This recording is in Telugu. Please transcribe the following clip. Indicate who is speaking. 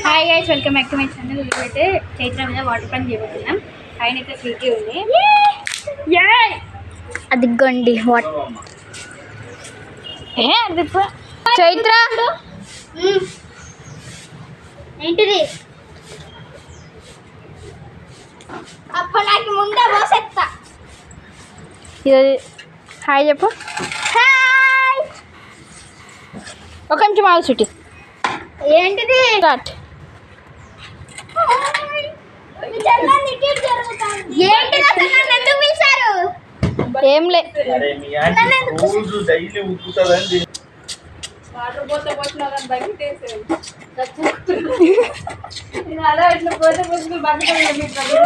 Speaker 1: Hi guys, welcome back to my channel. అయితే చైత్ర మీద వాటర్ పని చేయబోతున్నాం. పైన అయితే స్వీటీ ఉంది.
Speaker 2: అదిగోండి చైత్ర
Speaker 1: ఏంటిది? అప్పుడు నాకు ముందే పోసేస్తా.
Speaker 2: హాయ్ చెప్పు.
Speaker 1: హాయ్.
Speaker 2: ఒక నిమిషం ఆగు స్వీటీ.
Speaker 1: ఏంటిది?
Speaker 2: స్టార్ట్. ఏం లే
Speaker 1: వాటర్ పోతే పోతున్నా అలా ఇట్లా పోతే పోతే బకెట్